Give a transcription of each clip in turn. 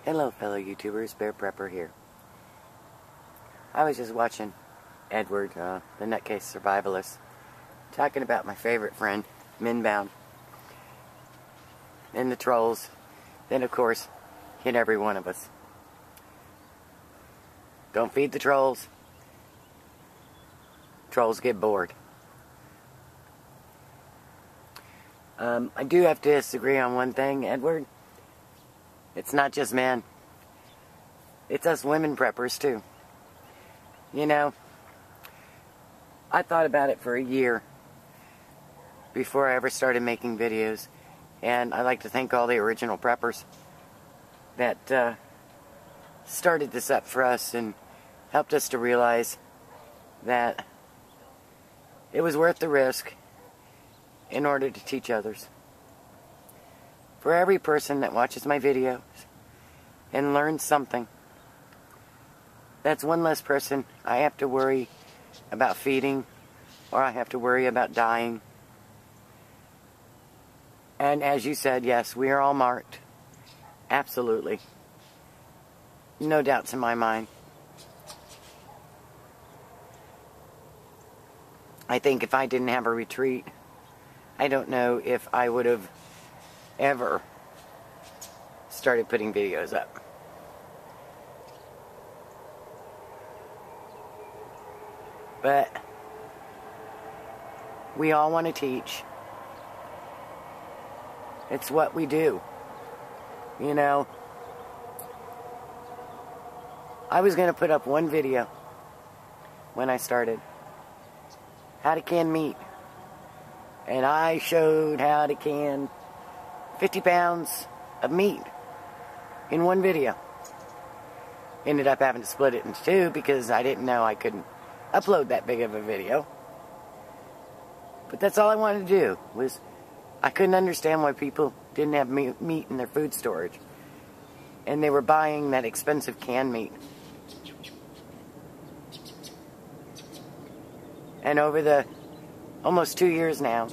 Hello fellow YouTubers, Bear Prepper here. I was just watching Edward, the Nutcase Survivalist, talking about my favorite friend, Minbound, and the trolls, then of course, hit every one of us. Don't feed the trolls. Trolls get bored. I do have to disagree on one thing, Edward. It's not just men. It's us women preppers, too. You know, I thought about it for a year before I ever started making videos. And I'd like to thank all the original preppers that started this up for us and helped us to realize that it was worth the risk in order to teach others. For every person that watches my videos and learns something, that's one less person I have to worry about feeding, or I have to worry about dying. And as you said, yes, we are all marked. Absolutely. No doubts in my mind. I think if I didn't have a retreat, I don't know if I would have ever started putting videos up. But we all want to teach. It's what we do. You know, I was going to put up one video when I started. How to can meat. And I showed how to can 50 pounds of meat in one video. Ended up having to split it into two because I didn't know I couldn't upload that big of a video. But that's all I wanted to do. Was I couldn't understand why people didn't have meat in their food storage. And they were buying that expensive canned meat. And over the almost 2 years now,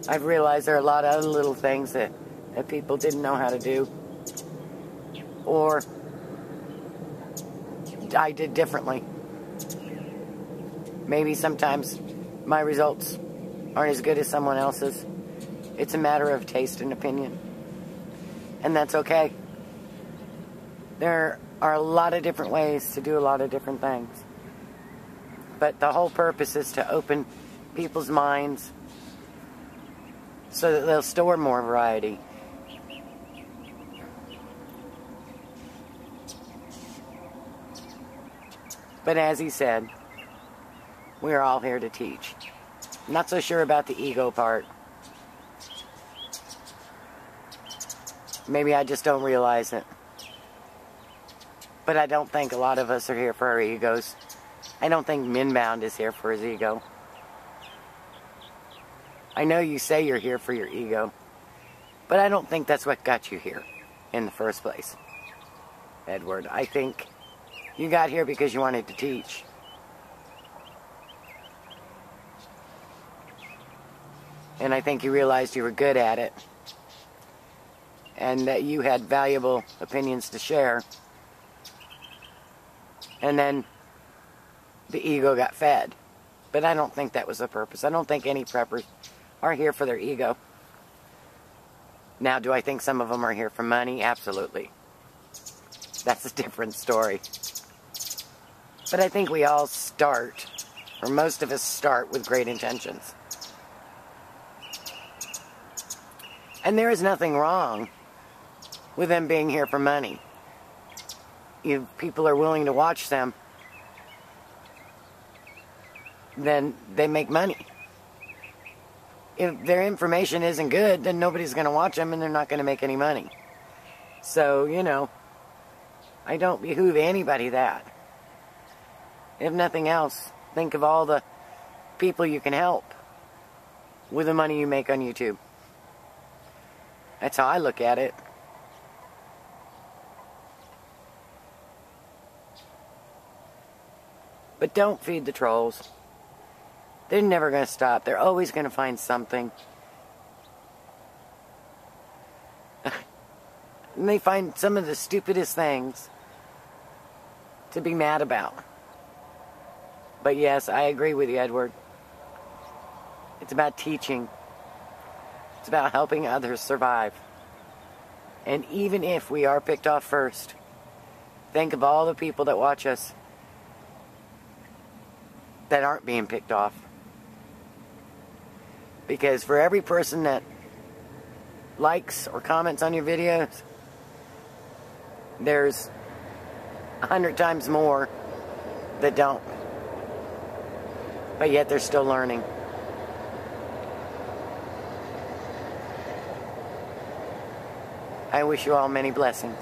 I've realized there are a lot of other little things that people didn't know how to do. Or I did differently. Maybe sometimes my results aren't as good as someone else's. It's a matter of taste and opinion. And that's okay. There are a lot of different ways to do a lot of different things. But the whole purpose is to open people's minds so that they'll store more variety. But as he said, we're all here to teach. Not so sure about the ego part. Maybe I just don't realize it. But I don't think a lot of us are here for our egos. I don't think Minbound is here for his ego. I know you say you're here for your ego, but I don't think that's what got you here in the first place, Edward. I think you got here because you wanted to teach. And I think you realized you were good at it, and that you had valuable opinions to share. And then the ego got fed. But I don't think that was the purpose. I don't think any preppers are here for their ego. Now, do I think some of them are here for money? Absolutely. That's a different story. But I think we all start, or most of us start, with great intentions. And there is nothing wrong with them being here for money. If people are willing to watch them, then they make money. If their information isn't good, then nobody's going to watch them and they're not going to make any money. So, you know, I don't behoove anybody that. If nothing else, think of all the people you can help with the money you make on YouTube. That's how I look at it. But don't feed the trolls. They're never going to stop. They're always going to find something. And they find some of the stupidest things to be mad about. But yes, I agree with you, Edward. It's about teaching. It's about helping others survive. And even if we are picked off first, think of all the people that watch us that aren't being picked off. Because for every person that likes or comments on your videos, there's 100 times more that don't. But yet they're still learning. I wish you all many blessings.